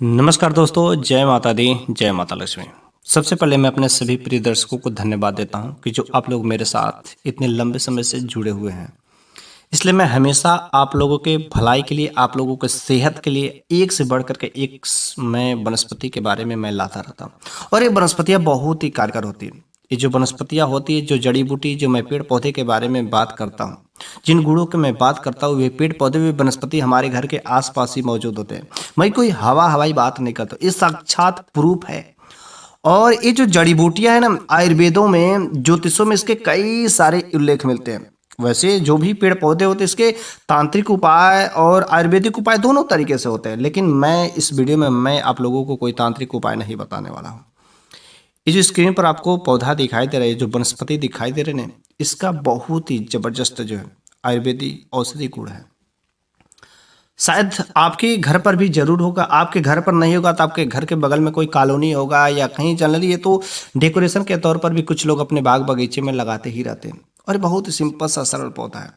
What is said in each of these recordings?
नमस्कार दोस्तों, जय माता दी, जय माता लक्ष्मी। सबसे पहले मैं अपने सभी प्रिय दर्शकों को धन्यवाद देता हूं कि जो आप लोग मेरे साथ इतने लंबे समय से जुड़े हुए हैं। इसलिए मैं हमेशा आप लोगों के भलाई के लिए, आप लोगों के सेहत के लिए एक से बढ़ कर के मैं वनस्पति के बारे में मैं लाता रहता हूँ। और ये वनस्पतियाँ बहुत ही कारगर होती हैं। ये जो वनस्पतियाँ होती है, जो जड़ी बूटी, जो मैं पेड़ पौधे के बारे में बात करता हूँ, जिन गुणों की मैं बात करता हूँ, वे पेड़ पौधे भी वनस्पति हमारे घर के आसपास ही मौजूद होते हैं। मैं कोई हवाई बात नहीं करता, ये साक्षात प्रूफ है। और ये जो जड़ी बूटियां है ना, आयुर्वेदों में, ज्योतिषों में इसके कई सारे उल्लेख मिलते हैं। वैसे जो भी पेड़ पौधे होते हैं, इसके तांत्रिक उपाय और आयुर्वेदिक उपाय दोनों तरीके से होते हैं। लेकिन मैं इस वीडियो में आप लोगों को कोई तांत्रिक उपाय नहीं बताने वाला हूँ। ये जो स्क्रीन पर आपको पौधा दिखाई दे रहा है, जो वनस्पति दिखाई दे रहे हैं, इसका बहुत ही जबरदस्त जो है आयुर्वेदिक औषधि गुण है। शायद आपके घर पर भी जरूर होगा। आपके घर पर नहीं होगा तो आपके घर के बगल में कोई कॉलोनी होगा या कहीं। जनरली ये तो डेकोरेशन के तौर पर भी कुछ लोग अपने बाग बगीचे में लगाते ही रहते हैं। और ये बहुत ही सिंपल सा सरल पौधा है।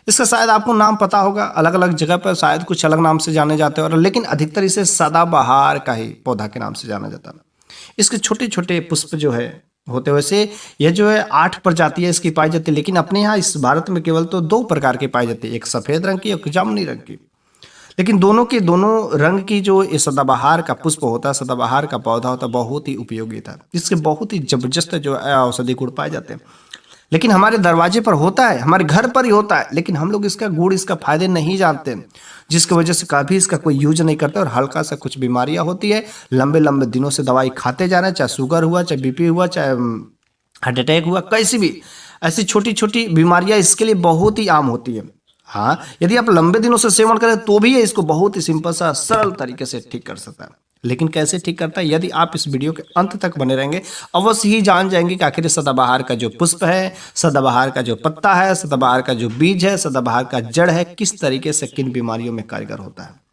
इसका शायद आपको नाम पता होगा, अलग अलग जगह पर शायद कुछ अलग नाम से जाने जाते हैं, और लेकिन अधिकतर इसे सदाबहार का ही पौधा के नाम से जाना जाता है। इसके छोटे छोटे पुष्प जो है होते, वैसे यह जो है 8 प्रजातियां इसकी पाई जाती है। लेकिन अपने यहाँ इस भारत में केवल तो 2 प्रकार की पाई जाती है, एक सफेद रंग की, एक जामुनी रंग की। लेकिन दोनों के दोनों रंग की जो ये सदाबहार का पुष्प होता है, सदाबहार का पौधा होता है, बहुत ही उपयोगी था। इसके बहुत ही जबरदस्त जो है औषधि गुण पाए जाते हैं। लेकिन हमारे दरवाजे पर होता है, हमारे घर पर ही होता है, लेकिन हम लोग इसका गुण, इसका फायदे नहीं जानते, जिसकी वजह से कभी इसका कोई यूज नहीं करते। और हल्का सा कुछ बीमारियां होती है, लंबे लंबे दिनों से दवाई खाते जा रहे हैं, चाहे शुगर हुआ, चाहे बीपी हुआ, चाहे हार्ट अटैक हुआ, कैसी भी ऐसी छोटी छोटी बीमारियां इसके लिए बहुत ही आम होती है। हाँ, यदि आप लंबे दिनों से सेवन करें तो भी ये इसको बहुत ही सिंपल सा सरल तरीके से ठीक कर सकता है। लेकिन कैसे ठीक करता है, यदि आप इस वीडियो के अंत तक बने रहेंगे, अवश्य ही जान जाएंगे कि आखिर सदाबहार का जो पुष्प है, सदाबहार का जो पत्ता है, सदाबहार का जो बीज है, सदाबहार का जड़ है, किस तरीके से किन बीमारियों में कारगर होता है।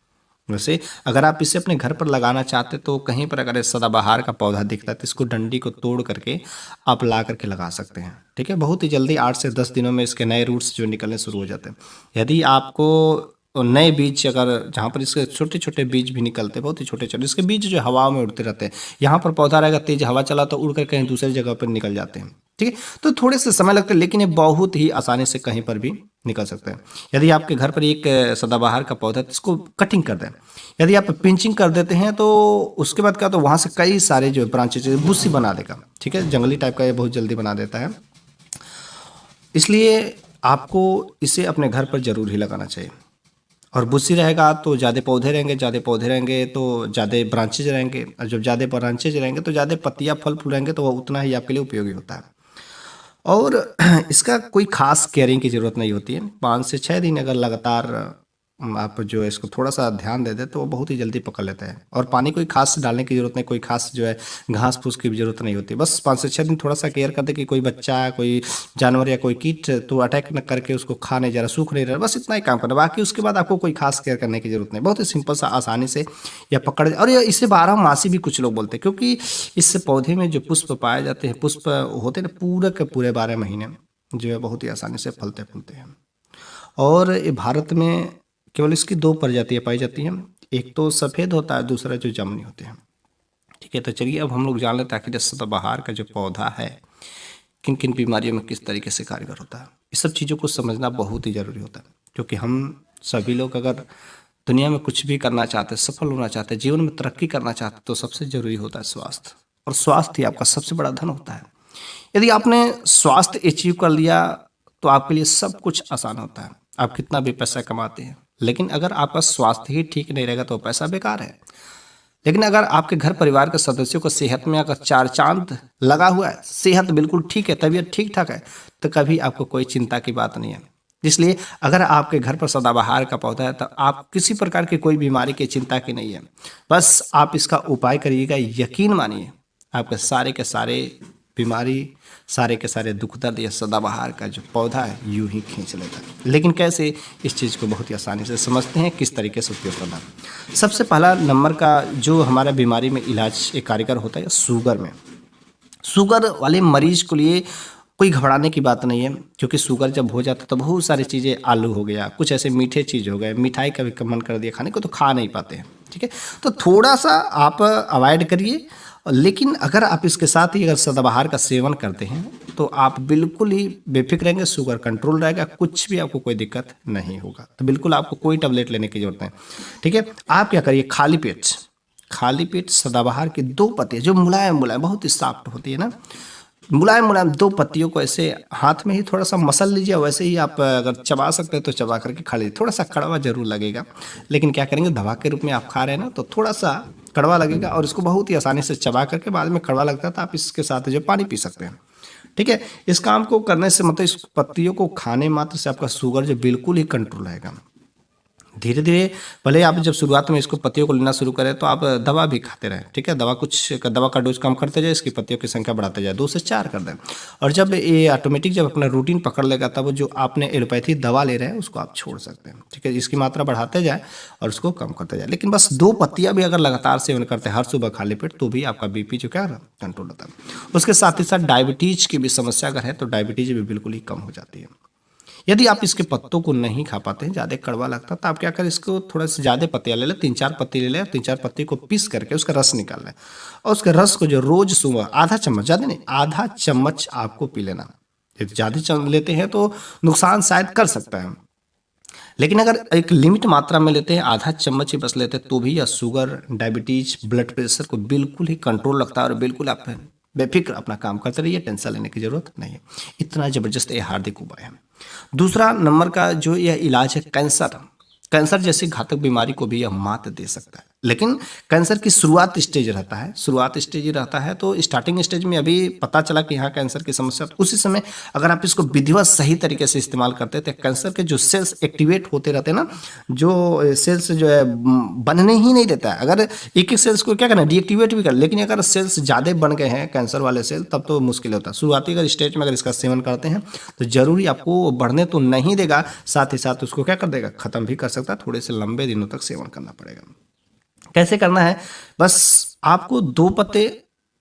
वैसे अगर आप इसे अपने घर पर लगाना चाहते तो कहीं पर अगर सदाबहार का पौधा दिखता है तो इसको डंडी को तोड़ करके आप ला करके लगा सकते हैं। ठीक है, बहुत ही जल्दी 8 से 10 दिनों में इसके नए रूट्स जो निकलने शुरू हो जाते हैं। यदि आपको नए बीज, अगर जहाँ पर इसके छोटे छोटे बीज भी निकलते हैं, बहुत ही छोटे छोटे, इसके बीज जो हवा में उड़ते रहते हैं। यहाँ पर पौधा रहेगा, तेज हवा चला तो उड़ कर कहीं दूसरी जगह पर निकल जाते हैं। ठीक है, तो थोड़े से समय लगता है, लेकिन ये बहुत ही आसानी से कहीं पर भी निकल सकते हैं। यदि आपके घर पर एक सदाबहार का पौधा है तो इसको कटिंग कर दें। यदि आप पिंचिंग कर देते हैं तो उसके बाद क्या, तो वहाँ से कई सारे जो ब्रांचेज बुस्सी बना देगा। ठीक है, जंगली टाइप का ये बहुत जल्दी बना देता है। इसलिए आपको इसे अपने घर पर जरूर ही लगाना चाहिए। और बुस्सी रहेगा तो ज़्यादा पौधे रहेंगे, ज़्यादा पौधे रहेंगे तो ज़्यादा ब्रांचेज रहेंगे, और जब ज़्यादा ब्रांचेज रहेंगे तो ज़्यादा पत्तियाँ फल फूल रहेंगे, तो वह उतना ही आपके लिए उपयोगी होता है। और इसका कोई खास केयरिंग की ज़रूरत नहीं होती है। 5 से 6 दिन अगर लगातार आप जो है इसको थोड़ा सा ध्यान दे दें तो वो बहुत ही जल्दी पकड़ लेता है। और पानी कोई खास डालने की ज़रूरत नहीं, कोई खास जो है घास फूस की भी ज़रूरत नहीं होती। बस 5 से 6 दिन थोड़ा सा केयर कर दे कि कोई बच्चा, कोई जानवर या कोई कीट तो अटैक न करके उसको खा नहीं जा रहा, सूख नहीं रहा, बस इतना ही काम करना। बाकी उसके बाद आपको कोई खास केयर करने की ज़रूरत नहीं, बहुत ही सिंपल सा आसानी से यह पकड़। और ये इसे 12 मासी भी कुछ लोग बोलते हैं, क्योंकि इस पौधे में जो पुष्प पाए जाते हैं, पुष्प होते हैं ना, पूरे के पूरे 12 महीने जो है बहुत ही आसानी से फलते फूलते हैं। और ये भारत में केवल इसकी 2 प्रजातियां पाई जाती हैं, एक तो सफ़ेद होता है, दूसरा जो जामुनी होते हैं। ठीक है, तो चलिए अब हम लोग जान लेते हैं कि सदाबहार का जो पौधा है किन किन बीमारियों में किस तरीके से कारगर होता है। इस सब चीज़ों को समझना बहुत ही ज़रूरी होता है, क्योंकि हम सभी लोग अगर दुनिया में कुछ भी करना चाहते हैं, सफल होना चाहते हैं, जीवन में तरक्की करना चाहते हैं, तो सबसे ज़रूरी होता है स्वास्थ्य। और स्वास्थ्य ही आपका सबसे बड़ा धन होता है। यदि आपने स्वास्थ्य अचीव कर लिया तो आपके लिए सब कुछ आसान होता है। आप कितना भी पैसा कमाते हैं, लेकिन अगर आपका स्वास्थ्य ही ठीक नहीं रहेगा तो पैसा बेकार है। लेकिन अगर आपके घर परिवार के सदस्यों को सेहत में अगर 4 चांद लगा हुआ है, सेहत बिल्कुल ठीक है, तबीयत ठीक ठाक है, तो कभी आपको कोई चिंता की बात नहीं है। इसलिए अगर आपके घर पर सदाबहार का पौधा है तो आप किसी प्रकार की कोई बीमारी की चिंता की नहीं है। बस आप इसका उपाय करिएगा, यकीन मानिए आपके सारे के सारे बीमारी, सारे के सारे दुख दर्द या सदाबहार का जो पौधा है यूं ही खींच लेता है। लेकिन कैसे, इस चीज़ को बहुत ही आसानी से समझते हैं, किस तरीके से उपयोग करना। सबसे पहला नंबर का जो हमारा बीमारी में इलाज एक कारगर होता है शुगर में। शुगर वाले मरीज के लिए कोई घबराने की बात नहीं है, क्योंकि शुगर जब हो जाता है तो बहुत सारी चीज़ें, आलू हो गया, कुछ ऐसे मीठे चीज़ हो गए, मिठाई का भी मन कर दिया खाने को तो खा नहीं पाते हैं। ठीक है। तो थोड़ा सा आप अवॉइड करिए, लेकिन अगर आप इसके साथ ही अगर सदाबहार का सेवन करते हैं तो आप बिल्कुल ही बेफिक्र रहेंगे, शुगर कंट्रोल रहेगा, कुछ भी आपको कोई दिक्कत नहीं होगा। तो बिल्कुल आपको कोई टैबलेट लेने की जरूरत नहीं, ठीक है। आप क्या करिए, खाली पेट सदाबहार की 2 पत्तियाँ जो मुलायम मुलायम बहुत ही सॉफ्ट होती है ना, मुलायम मुलायम 2 पत्तियों को ऐसे हाथ में ही थोड़ा सा मसल लीजिए। वैसे ही आप अगर चबा सकते हैं तो चबा करके खा लीजिए। थोड़ा सा कड़वा जरूर लगेगा, लेकिन क्या करेंगे, दवा के रूप में आप खा रहे हैं ना, तो थोड़ा सा कड़वा लगेगा और इसको बहुत ही आसानी से चबा करके बाद में कड़वा लगता है तो आप इसके साथ जो पानी पी सकते हैं, ठीक है। इस काम को करने से मतलब इस पत्तियों को खाने मात्र से आपका शुगर जो बिल्कुल ही कंट्रोल रहेगा। धीरे धीरे भले आप जब शुरुआत में इसको पत्तियों को लेना शुरू करें तो आप दवा भी खाते रहें, ठीक है। दवा का डोज कम करते जाए, इसकी पत्तियों की संख्या बढ़ाते जाए, 2 से 4 कर दें। और जब ये ऑटोमेटिक जब अपना रूटीन पकड़ लेगा तब जो आपने एलोपैथी दवा ले रहे हैं उसको आप छोड़ सकते हैं, ठीक है। इसकी मात्रा बढ़ाते जाए और उसको कम करते जाए। लेकिन बस 2 पत्तियाँ भी अगर लगातार सेवन करते हैं हर सुबह खाली पेट, तो भी आपका बीपी जो क्या कंट्रोल होता है। उसके साथ ही साथ डायबिटीज की भी समस्या अगर है तो डायबिटीज भी बिल्कुल ही कम हो जाती है। यदि आप इसके पत्तों को नहीं खा पाते हैं, ज़्यादा कड़वा लगता है, तो आप क्या करें, इसको थोड़ा सा ज़्यादा पत्तियाँ ले लें, 3-4 पत्ती ले लें, 3-4 पत्ती को पीस करके उसका रस निकाल लें और उसके रस को जो रोज सुबह आधा चम्मच, ज़्यादा नहीं, आधा चम्मच आपको पी लेना। यदि ज़्यादा लेते हैं तो नुकसान शायद कर सकता है, लेकिन अगर एक लिमिट मात्रा में लेते हैं, आधा चम्मच ही बस लेते हैं, तो भी यह शुगर, डायबिटीज, ब्लड प्रेशर को बिल्कुल ही कंट्रोल रखता है और बिल्कुल आप बेफिक्र अपना काम करते रहिए, टेंशन लेने की जरूरत नहीं है। इतना ज़बरदस्त ये हार्दिक उपाय है। दूसरा नंबर का जो यह इलाज है, कैंसर जैसी घातक बीमारी को भी यह मात दे सकता है। लेकिन कैंसर की शुरुआत स्टेज रहता है, तो स्टार्टिंग स्टेज में अभी पता चला कि हाँ कैंसर की समस्या, तो उसी समय अगर आप इसको विधिवत सही तरीके से इस्तेमाल करते हैं तो कैंसर के जो सेल्स एक्टिवेट होते रहते हैं ना, जो सेल्स जो है बनने ही नहीं देता है। अगर एक सेल्स को क्या करना, डीएक्टिवेट भी कर, लेकिन अगर सेल्स ज़्यादा बन गए हैं कैंसर वाले सेल, तब तो मुश्किल होता है। शुरुआती अगर स्टेज में अगर इसका सेवन करते हैं तो जरूरी आपको बढ़ने तो नहीं देगा, साथ ही साथ उसको क्या कर देगा, खत्म भी कर सकता है। थोड़े से लंबे दिनों तक सेवन करना पड़ेगा। कैसे करना है, बस आपको 2 पत्ते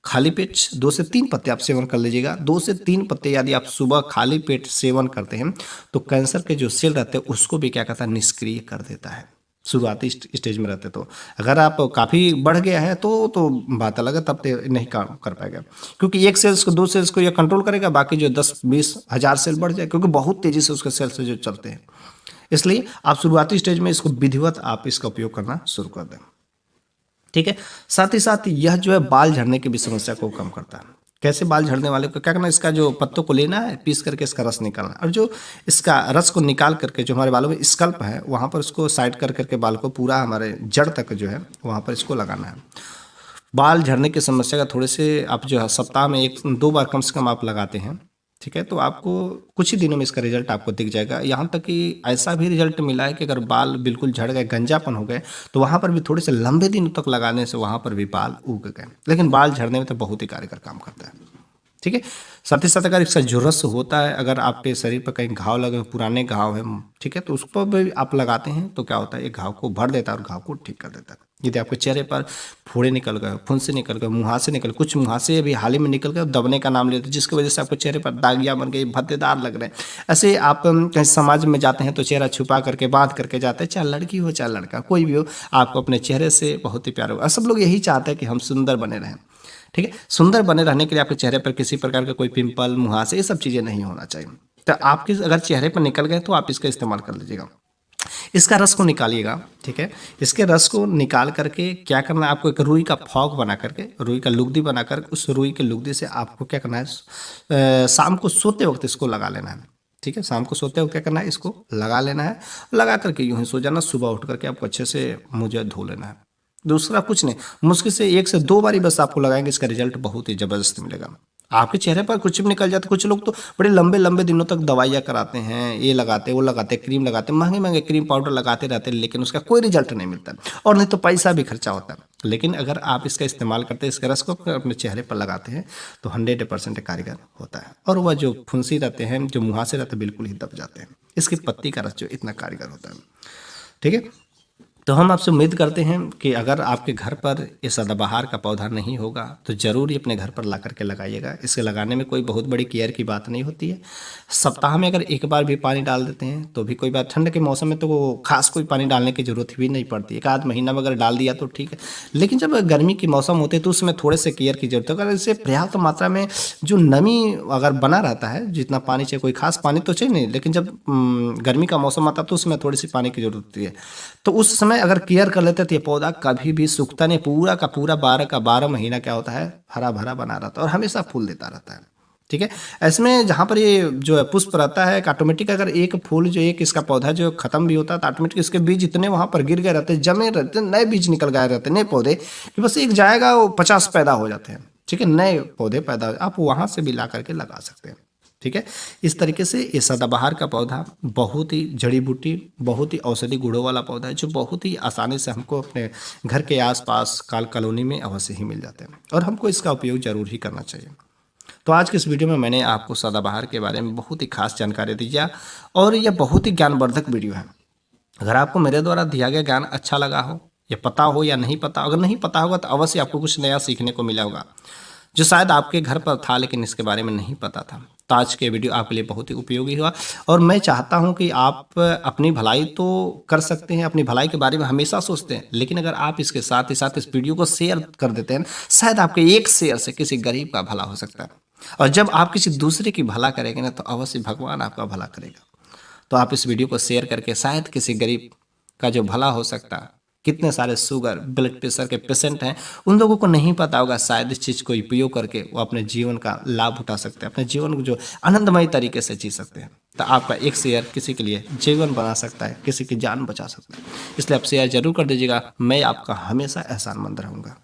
खाली पेट, 2 से 3 पत्ते आप सेवन कर लीजिएगा। 2 से 3 पत्ते यदि आप सुबह खाली पेट सेवन करते हैं तो कैंसर के जो सेल रहते हैं उसको भी क्या करता है, निष्क्रिय कर देता है। शुरुआती स्टेज में रहते तो अगर आप काफ़ी बढ़ गया है तो बात अलग है, तब तो नहीं काम कर पाएगा, क्योंकि एक सेल्स को 2 सेल्स को ये कंट्रोल करेगा, बाकी जो 10-20 हज़ार सेल बढ़ जाए, क्योंकि बहुत तेज़ी से उसके सेल्स जो चलते हैं। इसलिए आप शुरुआती स्टेज में इसको विधिवत आप इसका उपयोग करना शुरू कर दें, ठीक है। साथ ही साथ यह जो है बाल झड़ने की भी समस्या को कम करता है। कैसे बाल झड़ने वाले को क्या करना है, इसका जो पत्तों को लेना है, पीस करके इसका रस निकालना है, और जो इसका रस को निकाल करके जो हमारे बालों में स्कल्प है वहाँ पर उसको साइड कर करके बाल को पूरा हमारे जड़ तक जो है वहाँ पर इसको लगाना है। बाल झड़ने की समस्या का थोड़े से आप जो है सप्ताह में 1-2 बार कम से कम आप लगाते हैं, ठीक है, तो आपको कुछ ही दिनों में इसका रिजल्ट आपको दिख जाएगा। यहाँ तक कि ऐसा भी रिजल्ट मिला है कि अगर बाल बिल्कुल झड़ गए, गंजापन हो गए, तो वहाँ पर भी थोड़े से लंबे दिनों तक लगाने से वहाँ पर भी बाल उग गए। लेकिन बाल झड़ने में तो बहुत ही कारगर काम करता है, ठीक है। साथ ही साथ अगर इसका जो रस होता है, अगर आपके शरीर पर कहीं घाव लगे, पुराने घाव है, ठीक है, तो उस पर भी आप लगाते हैं तो क्या होता है, ये घाव को भर देता है और घाव को ठीक कर देता है। यदि आपके चेहरे पर फोड़े निकल गए, फुंसी निकल गए, मुहासे निकल, कुछ मुहासे अभी हाल ही में निकल गए, दबने का नाम लेते हैं, जिसकी वजह से आपके चेहरे पर दागियाँ बन गई, भद्देदार लग रहे हैं। ऐसे आप कहीं समाज में जाते हैं तो चेहरा छुपा करके बांध करके जाते हैं, चाहे लड़की हो चाहे लड़का, कोई भी हो, आपको अपने चेहरे से बहुत ही प्यार होगा। सब लोग यही चाहते हैं कि हम सुंदर बने रहें, ठीक है। सुंदर बने रहने के लिए आपके चेहरे पर किसी प्रकार का कोई पिंपल, मुहासे, ये सब चीज़ें नहीं होना चाहिए। तो आपके अगर चेहरे पर निकल गए तो आप इसका इस्तेमाल कर लीजिएगा। इसका रस को निकालिएगा, ठीक है। इसके रस को निकाल करके क्या करना है, आपको एक रुई का फॉग बना करके, रुई का लुगदी बना कर, उस रुई के लुगदी से आपको क्या करना है, शाम को सोते वक्त इसको लगा लेना है, ठीक है। शाम को सोते वक्त क्या करना है, इसको लगा लेना है, लगा करके यूँ ही सो जाना। सुबह उठ करके आपको अच्छे से मुँह जो है धो लेना है। दूसरा कुछ नहीं, मुश्किल से 1 से 2 बारी बस आपको लगाएंगे, इसका रिजल्ट बहुत ही ज़बरदस्त मिलेगा। आपके चेहरे पर कुछ भी निकल जाता है। कुछ लोग तो बड़े लंबे लंबे दिनों तक दवाइयाँ कराते हैं, ये लगाते वो लगाते, क्रीम लगाते, महंगे महंगे क्रीम पाउडर लगाते रहते हैं, लेकिन उसका कोई रिजल्ट नहीं मिलता और नहीं तो पैसा भी खर्चा होता है। लेकिन अगर आप इसका इस्तेमाल करते हैं, इसके रस को अपने चेहरे पर लगाते हैं तो 100% कारगर होता है, और वह जो फुंसी रहते हैं, जो मुहासे रहते हैं, बिल्कुल ही दब जाते हैं। इसकी पत्ती का रस जो इतना कारगर होता है, ठीक है। तो हम आपसे उम्मीद करते हैं कि अगर आपके घर पर ये सदाबहार का पौधा नहीं होगा तो ज़रूर ही अपने घर पर ला करके लगाइएगा। इसे लगाने में कोई बहुत बड़ी केयर की बात नहीं होती है। सप्ताह में अगर एक बार भी पानी डाल देते हैं तो भी कोई बात, ठंड के मौसम में तो वो खास कोई पानी डालने की ज़रूरत भी नहीं पड़ती। एक आध महीना में अगर डाल दिया तो ठीक है, लेकिन जब गर्मी के मौसम होते हैं तो उसमें थोड़े से केयर की ज़रूरत है। अगर इसे पर्याप्त मात्रा में जो नमी अगर बना रहता है, जितना पानी चाहिए, कोई खास पानी तो चाहिए नहीं, लेकिन जब गर्मी का मौसम आता है तो उसमें थोड़ी सी पानी की ज़रूरत होती है। तो उस समय अगर केयर कर लेते तो ये पौधा कभी भी सूखता नहीं, पूरा का पूरा 12 का 12 महीना क्या होता है, हरा भरा बना रहता है और हमेशा फूल देता रहता है। ठीक है, ऐसे में जहाँ पर ये जो है पुष्प रहता है, ऑटोमेटिक अगर एक फूल जो एक इसका पौधा जो खत्म भी होता है तो ऑटोमेटिक इसके बीज इतने वहाँ पर गिर गए रहते हैं, जमे रहते हैं, नए बीज निकल गए रहते हैं, नए पौधे कि बस एक जाएगा वो 50 पैदा हो जाते हैं। ठीक है, नए पौधे पैदा आप वहाँ से भी ला करके लगा सकते हैं। ठीक है, इस तरीके से ये सदाबहार का पौधा बहुत ही जड़ी बूटी, बहुत ही औषधि गुणों वाला पौधा है जो बहुत ही आसानी से हमको अपने घर के आसपास कॉलोनी में अवश्य ही मिल जाते हैं और हमको इसका उपयोग जरूर ही करना चाहिए। तो आज के इस वीडियो में मैंने आपको सदाबहार के बारे में बहुत ही खास जानकारी दी है और यह बहुत ही ज्ञानवर्धक वीडियो है। अगर आपको मेरे द्वारा दिया गया ज्ञान अच्छा लगा हो या पता हो या नहीं पता, अगर नहीं पता होगा तो अवश्य आपको कुछ नया सीखने को मिला होगा जो शायद आपके घर पर था लेकिन इसके बारे में नहीं पता था। तो आज के वीडियो आपके लिए बहुत ही उपयोगी हुआ और मैं चाहता हूं कि आप अपनी भलाई तो कर सकते हैं, अपनी भलाई के बारे में हमेशा सोचते हैं, लेकिन अगर आप इसके साथ ही साथ इस वीडियो को शेयर कर देते हैं, शायद आपके एक शेयर से किसी गरीब का भला हो सकता है। और जब आप किसी दूसरे की भला करेंगे ना तो अवश्य भगवान आपका भला करेगा। तो आप इस वीडियो को शेयर करके शायद किसी गरीब का जो भला हो सकता है, कितने सारे शुगर ब्लड प्रेशर के पेशेंट हैं उन लोगों को नहीं पता होगा, शायद इस चीज़ को उपयोग करके वो अपने जीवन का लाभ उठा सकते हैं, अपने जीवन को जो आनंदमय तरीके से जी सकते हैं। तो आपका एक शेयर किसी के लिए जीवन बना सकता है, किसी की जान बचा सकता है, इसलिए आप शेयर जरूर कर दीजिएगा। मैं आपका हमेशा एहसानमंद रहूँगा।